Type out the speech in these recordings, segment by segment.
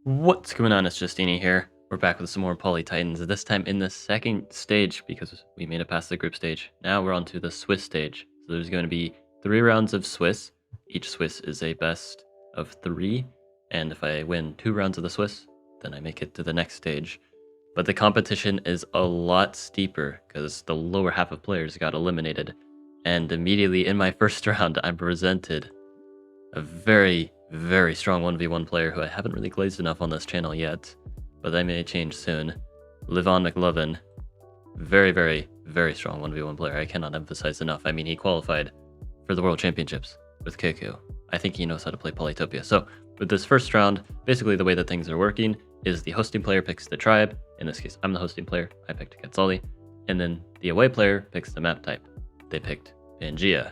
What's going on? It's Justeeni here. We're back with some more Poly Titans, this time in the second stage because we made it past the group stage. Now we're on to the Swiss stage. So there's going to be 3 rounds of Swiss. Each Swiss is a best of 3, and if I win 2 rounds of the Swiss, then I make it to the next stage. But the competition is a lot steeper because the lower half of players got eliminated. And immediately in my first round, I'm presented a very strong 1v1 player who I haven't really glazed enough on this channel yet, but that may change soon. Livan. Very strong 1v1 player. I cannot emphasize enough. I mean, he qualified for the World Championships with Kiku. I think he knows how to play Polytopia. So with this first round, basically the way that things are working is the hosting player picks the tribe. In this case, I'm the hosting player. I picked Quetzali. And then the away player picks the map type. They picked Pangea.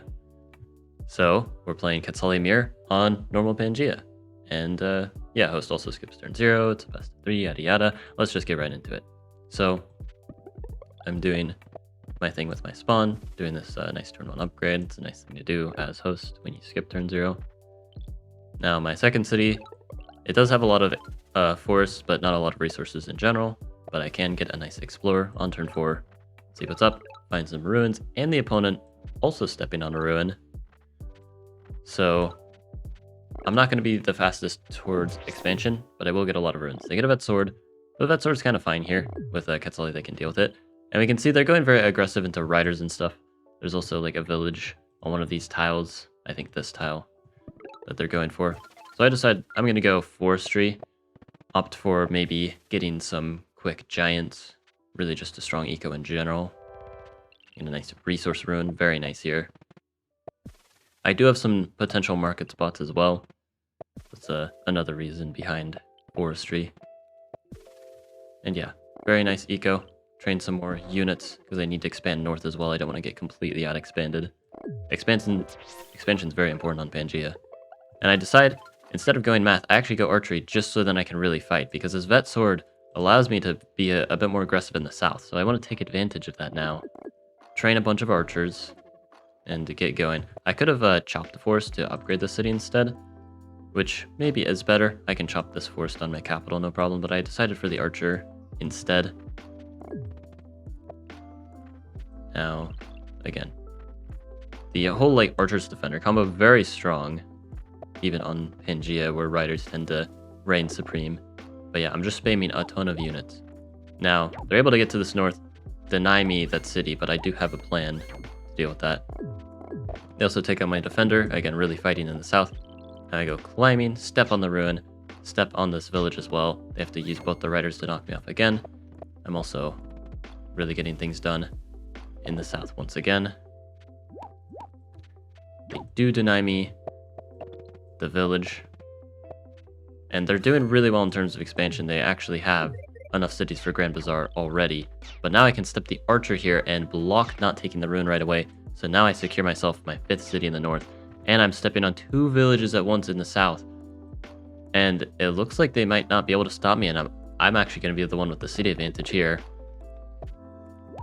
So we're playing Quetzali Mir on normal Pangea. And yeah, host also skips turn 0. It's a best of 3, yada yada. Let's just get right into it. So I'm doing my thing with my spawn, doing this nice turn 1 upgrade. It's a nice thing to do as host when you skip turn 0. Now my second city, it does have a lot of forests, but not a lot of resources in general. But I can get a nice explorer on turn 4. See what's up, find some ruins, and the opponent also stepping on a ruin. So I'm not going to be the fastest towards expansion, but I will get a lot of ruins. They get a vet sword, but the vet sword is kind of fine here. With Quetzali, they can deal with it. And we can see they're going very aggressive into riders and stuff. There's also like a village on one of these tiles. I think this tile that they're going for. So I decide I'm going to go forestry, opt for maybe getting some quick giants, really just a strong eco in general. And a nice resource ruin, very nice here. I do have some potential market spots as well. That's another reason behind forestry. And yeah, very nice eco. Train some more units because I need to expand north as well. I don't want to get completely out expanded. Expansion's very important on Pangea. And I decide, instead of going math, I actually go archery just so then I can really fight, because this vet sword allows me to be a bit more aggressive in the south. So I want to take advantage of that now. Train a bunch of archers and to get going. I could have chopped the forest to upgrade the city instead, which maybe is better. I can chop this forest on my capital, no problem, but I decided for the archer instead. Now, again, the whole like archer's defender combo, very strong, even on Pangea where riders tend to reign supreme. But yeah, I'm just spamming a ton of units. Now, they're able to get to this north, deny me that city, but I do have a plan to deal with that. They also take out my defender, again, really fighting in the south. I go climbing, step on the ruin, step on this village as well. They have to use both the riders to knock me off again. I'm also really getting things done in the south once again. They do deny me the village. And they're doing really well in terms of expansion. They actually have enough cities for Grand Bazaar already. But now I can step the archer here and block not taking the ruin right away. So now I secure myself my 5th city in the north. And I'm stepping on 2 villages at once in the south. And it looks like they might not be able to stop me. And I'm actually going to be the one with the city advantage here.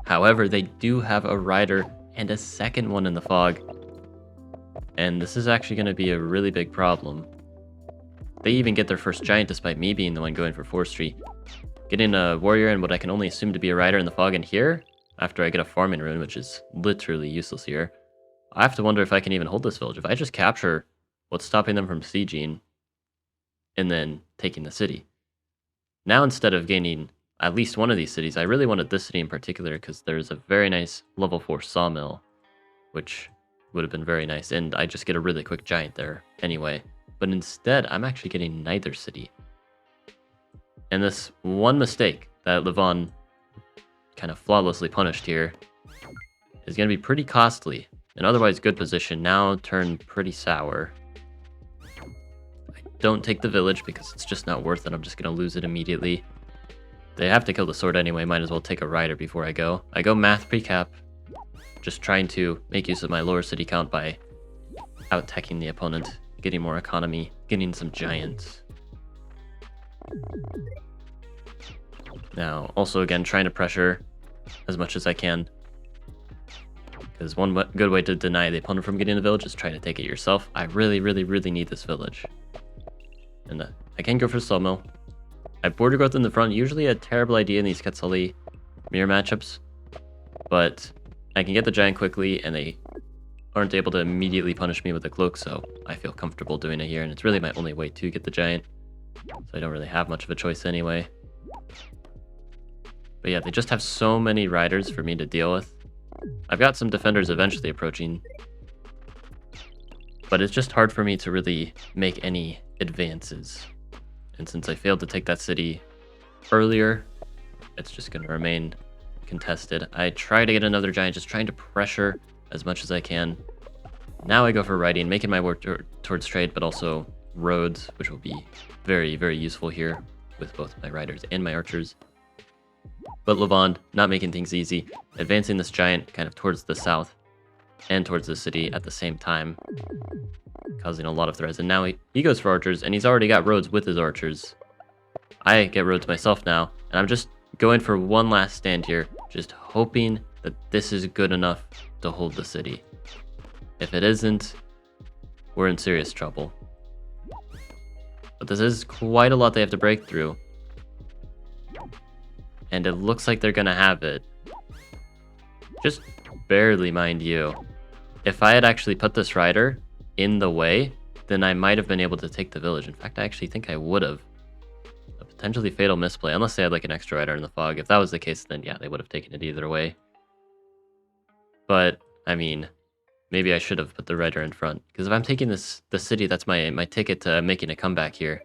However, they do have a rider and a second one in the fog. And this is actually going to be a really big problem. They even get their first giant despite me being the one going for forestry. Getting a warrior and what I can only assume to be a rider in the fog in here, after I get a farming rune, which is literally useless here, I have to wonder if I can even hold this village. If I just capture what's stopping them from sieging and then taking the city. Now instead of gaining at least one of these cities, I really wanted this city in particular because there's a very nice level 4 sawmill, which would have been very nice. And I just get a really quick giant there anyway. But instead, I'm actually getting neither city. And this one mistake that Livan kind of flawlessly punished here is going to be pretty costly. An otherwise good position now turned pretty sour. I don't take the village because it's just not worth it. I'm just going to lose it immediately. They have to kill the sword anyway. Might as well take a rider before I go. I go math pre-cap. Just trying to make use of my lower city count by out-teching the opponent. Getting more economy. Getting some giants. Now, also again, trying to pressure as much as I can. Because one good way to deny the opponent from getting the village is try to take it yourself. I really need this village. And I can go for sawmill. I border growth in the front, usually a terrible idea in these Quetzali mirror matchups, but I can get the giant quickly, and they aren't able to immediately punish me with a cloak, so I feel comfortable doing it here, and it's really my only way to get the giant, so I don't really have much of a choice anyway. But yeah, they just have so many riders for me to deal with. I've got some defenders eventually approaching, but it's just hard for me to really make any advances. And since I failed to take that city earlier, it's just going to remain contested. I try to get another giant, just trying to pressure as much as I can. Now I go for riding, making my way towards trade, but also roads, which will be very, very useful here with both my riders and my archers. But Livan, not making things easy, advancing this giant kind of towards the south and towards the city at the same time, causing a lot of threats. And now he goes for archers, and he's already got roads with his archers. I get roads myself now, and I'm just going for one last stand here, just hoping that this is good enough to hold the city. If it isn't, we're in serious trouble. But this is quite a lot they have to break through. And it looks like they're gonna have it. Just barely, mind you. If I had actually put this rider in the way, then I might have been able to take the village. In fact, I actually think I would have. A potentially fatal misplay, unless they had like an extra rider in the fog. If that was the case, then yeah, they would have taken it either way. But, I mean, maybe I should have put the rider in front. Because if I'm taking the city, that's my ticket to making a comeback here.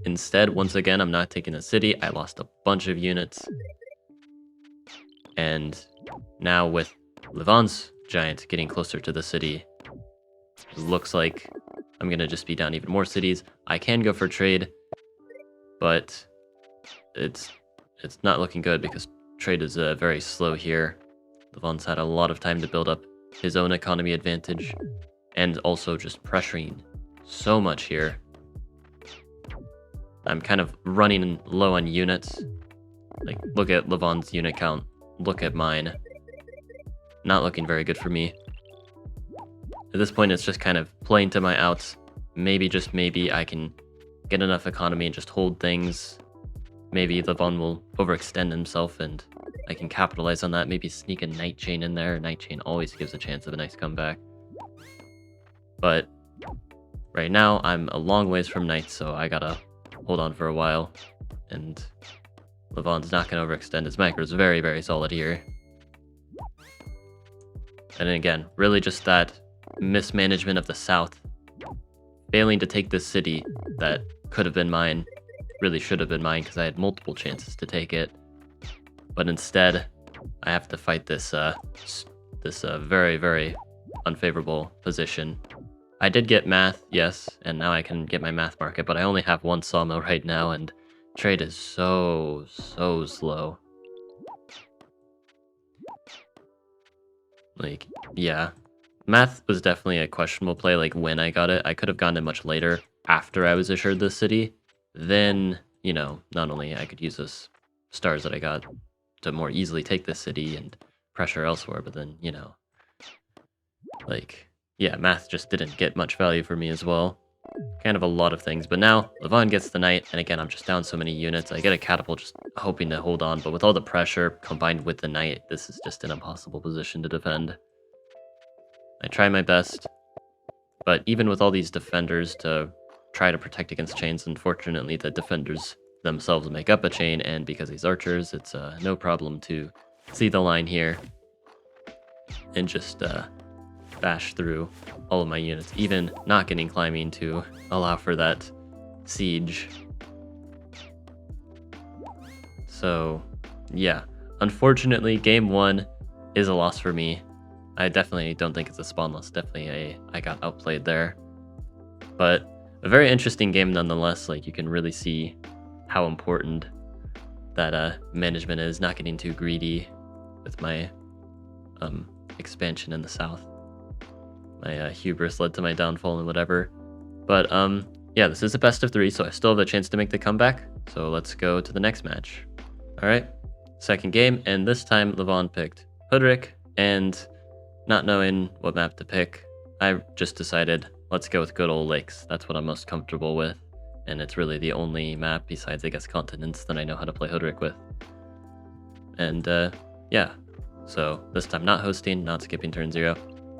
Instead, once again, I'm not taking the city. I lost a bunch of units. And now with Livan's giant getting closer to the city, it looks like I'm going to just be down even more cities. I can go for trade, but it's not looking good because trade is very slow here. Livan's had a lot of time to build up his own economy advantage, and also just pressuring so much here. I'm kind of running low on units. Like, look at Livan's unit count. Look at mine. Not looking very good for me. At this point, it's just kind of playing to my outs. Maybe, just maybe, I can get enough economy and just hold things. Maybe Livan will overextend himself and I can capitalize on that. Maybe sneak a Night Chain in there. Night Chain always gives a chance of a nice comeback. But right now, I'm a long ways from Knights, so I gotta hold on for a while. And Livan's not gonna overextend. His micro is very, very solid here. And then again, really just that mismanagement of the south. Failing to take this city that could have been mine. Really should have been mine because I had multiple chances to take it. But instead, I have to fight this very, very unfavorable position. I did get math, yes, and now I can get my math market, but I only have one sawmill right now, and trade is so slow. Like, yeah. Math was definitely a questionable play, like when I got it. I could have gotten it much later, after I was assured this city. Then, you know, not only I could use those stars that I got to more easily take this city and pressure elsewhere, but then, you know, like, yeah, math just didn't get much value for me as well. Kind of a lot of things, but now Livan gets the knight, and again, I'm just down so many units. I get a catapult just hoping to hold on, but with all the pressure combined with the knight, this is just an impossible position to defend. I try my best, but even with all these defenders to try to protect against chains, unfortunately the defenders themselves make up a chain, and because he's archers, it's no problem to see the line here and just bash through all of my units, even not getting climbing to allow for that siege. So yeah, unfortunately game 1 is a loss for me. I definitely don't think it's a spawn loss. Definitely I got outplayed there, but a very interesting game nonetheless. Like, you can really see how important that management is, not getting too greedy with my expansion in the south. My hubris led to my downfall and whatever. But yeah, this is a best of 3, so I still have a chance to make the comeback. So let's go to the next match. All right, second game, and this time Livan picked Hoodrick, and not knowing what map to pick, I just decided let's go with good old lakes. That's what I'm most comfortable with. and it's really the only map besides, I guess, continents that I know how to play Hodrick with. And yeah, so this time not hosting, not skipping turn 0.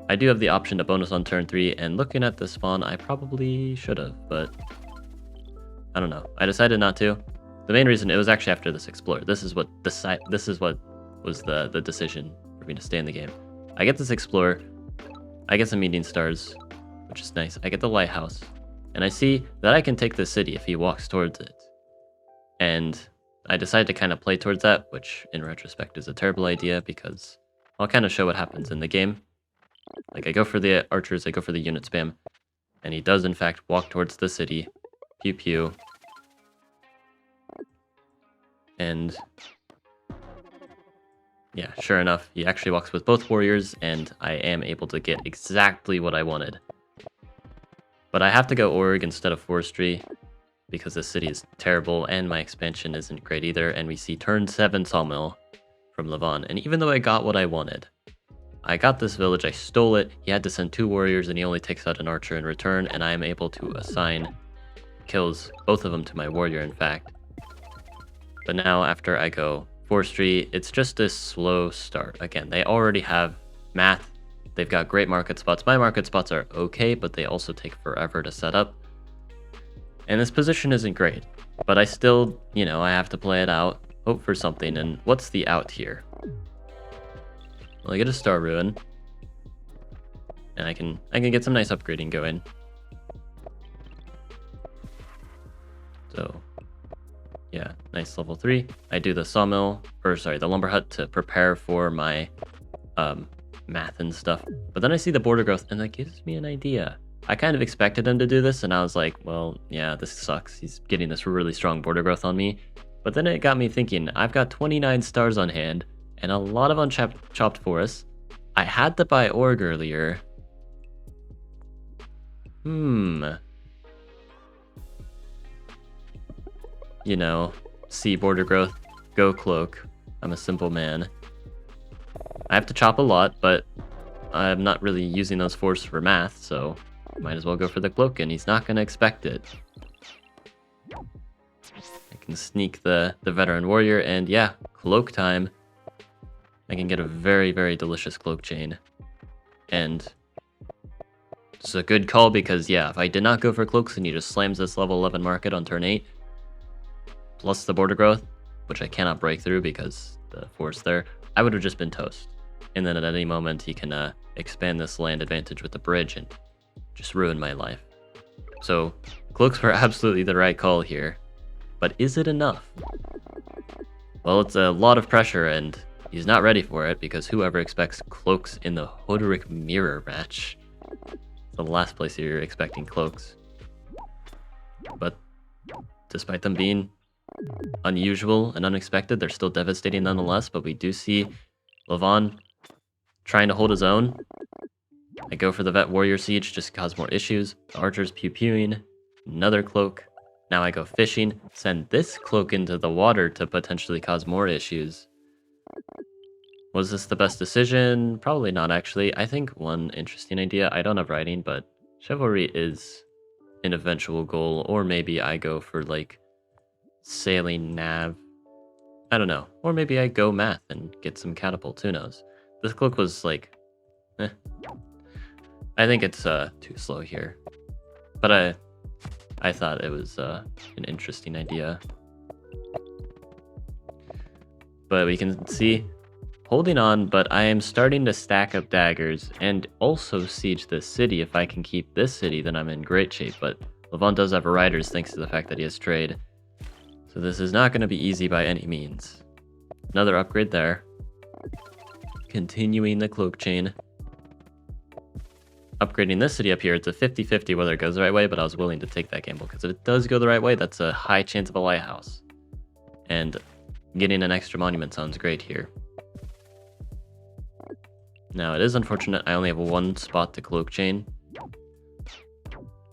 I do have the option to bonus on turn 3, and looking at the spawn, I probably should have, but I don't know. I decided not to. The main reason, it was actually after this Explorer. This is what was the decision for me to stay in the game. I get this Explorer, I get some meeting stars, which is nice. I get the lighthouse, and I see that I can take the city if he walks towards it. And I decided to kind of play towards that, which in retrospect is a terrible idea because I'll kind of show what happens in the game. Like, I go for the archers, I go for the unit spam, and he does in fact walk towards the city. Pew pew. And yeah, sure enough, he actually walks with both warriors, and I am able to get exactly what I wanted. But I have to go Org instead of Forestry, because this city is terrible, and my expansion isn't great either, and we see turn 7 Sawmill from Livan. And even though I got what I wanted, I got this village, I stole it, he had to send 2 warriors, and he only takes out an archer in return, and I am able to assign kills, both of them to my warrior, in fact. But now, after I go Forestry, it's just a slow start. Again, they already have math, they've got great market spots. My market spots are okay, but they also take forever to set up. And this position isn't great, but I still, you know, I have to play it out, hope for something. And what's the out here? Well, I get a Star Ruin, and I can get some nice upgrading going. So yeah, nice level 3. I do the sawmill, or sorry, the lumber hut to prepare for my math and stuff. But then I see the border growth, and that gives me an idea. I kind of expected him to do this, and I was like, well, yeah, this sucks. He's getting this really strong border growth on me. But then it got me thinking, I've got 29 stars on hand, and a lot of unchopped forests. I had to buy Org earlier. You know, see border growth, go cloak. I'm a simple man. I have to chop a lot, but I'm not really using those forests for math, so might as well go for the cloak, and he's not going to expect it. I can sneak the veteran warrior, and yeah, cloak time. I can get a very, very delicious cloak chain. And it's a good call because, yeah, if I did not go for cloaks and he just slams this level 11 market on turn 8, plus the border growth, which I cannot break through because the forest there, I would have just been toast. And then at any moment, he can expand this land advantage with the bridge and just ruin my life. So, cloaks were absolutely the right call here. But is it enough? Well, it's a lot of pressure, and he's not ready for it, because whoever expects cloaks in the Hodrick Mirror match, it's the last place you're expecting cloaks. But despite them being unusual and unexpected, they're still devastating nonetheless. But we do see Livan trying to hold his own. I go for the Vet Warrior Siege just to cause more issues. The archers pew-pewing. Another cloak. Now I go fishing. Send this cloak into the water to potentially cause more issues. Was this the best decision? Probably not, actually. I think one interesting idea, I don't have writing, but chivalry is an eventual goal. Or maybe I go for, like, sailing nav. I don't know. Or maybe I go math and get some catapult. Who knows? This cloak was, like, I think it's too slow here. But I thought it was an interesting idea. But we can see, holding on, but I am starting to stack up daggers and also siege this city. If I can keep this city, then I'm in great shape. But Livan does have riders thanks to the fact that he has trade. So this is not going to be easy by any means. Another upgrade there. Continuing the cloak chain. Upgrading this city up here, it's a 50-50 whether it goes the right way, but I was willing to take that gamble, because if it does go the right way, that's a high chance of a lighthouse. And getting an extra monument sounds great here. Now, it is unfortunate I only have one spot to cloak chain.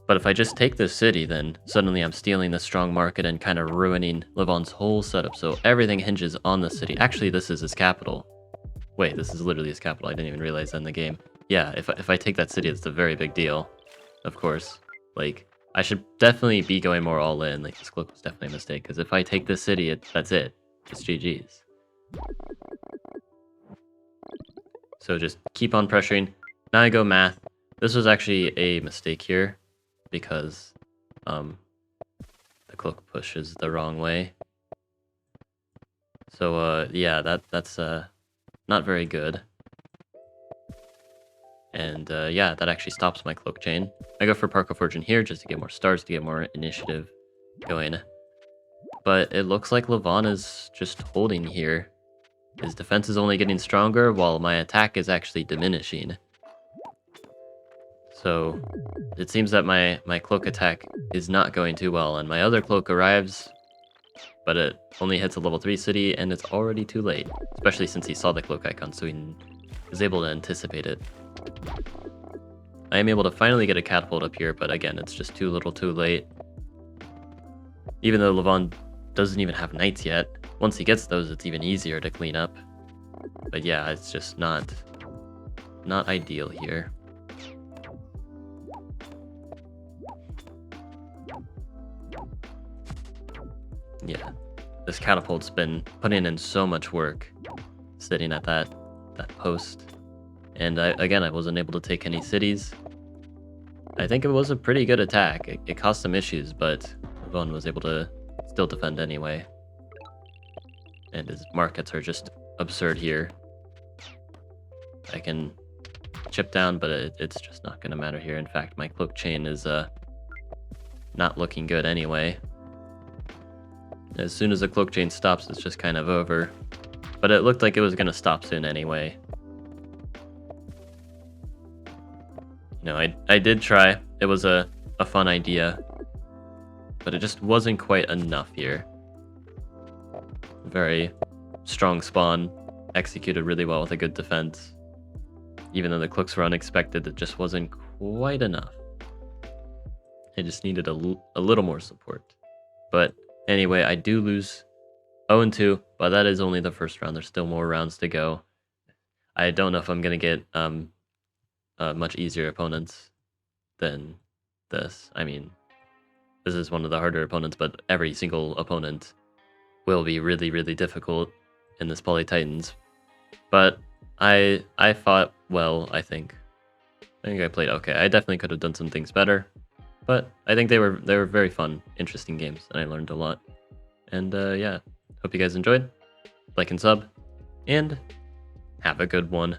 But if I just take this city, then suddenly I'm stealing the strong market and kind of ruining Livan's whole setup. So everything hinges on the city. Actually, this is his capital. Wait, this is literally his capital. I didn't even realize that in the game. Yeah, if I take that city, it's a very big deal. Of course. Like, I should definitely be going more all in. Like, this cloak was definitely a mistake, because if I take this city, that's it. It's GG's. So just keep on pressuring. Now I go math. This was actually a mistake here, because the cloak pushes the wrong way. So yeah, that's not very good. And yeah, that actually stops my cloak chain. I go for Park of Fortune here just to get more stars, to get more initiative going. But it looks like Livan is just holding here. His defense is only getting stronger while my attack is actually diminishing. So it seems that my cloak attack is not going too well, and my other cloak arrives, but it only hits a level 3 city, and it's already too late, especially since he saw the cloak icon, so he was able to anticipate it. I am able to finally get a catapult up here, but again, it's just too little too late. Even though Livan doesn't even have knights yet, once he gets those, it's even easier to clean up. But yeah, it's just not ideal here. Yeah, this catapult's been putting in so much work, sitting at that post. And I wasn't able to take any cities. I think it was a pretty good attack. It caused some issues, but Livan was able to still defend anyway. And his markets are just absurd here. I can chip down, but it's just not going to matter here. In fact, my cloak chain is not looking good anyway. As soon as the cloak chain stops, it's just kind of over. But it looked like it was going to stop soon anyway. No, I did try. It was a fun idea. But it just wasn't quite enough here. Very strong spawn. Executed really well with a good defense. Even though the cloaks were unexpected, it just wasn't quite enough. I just needed a little more support. But anyway, I do lose 0-2, but that is only the first round. There's still more rounds to go. I don't know if I'm going to get much easier opponents than this. I mean, this is one of the harder opponents, but every single opponent will be really, really difficult in this Polytitans. But I fought well, I think. I think I played okay. I definitely could have done some things better, but I think they were very fun, interesting games, and I learned a lot. And yeah, hope you guys enjoyed. Like and sub, and have a good one.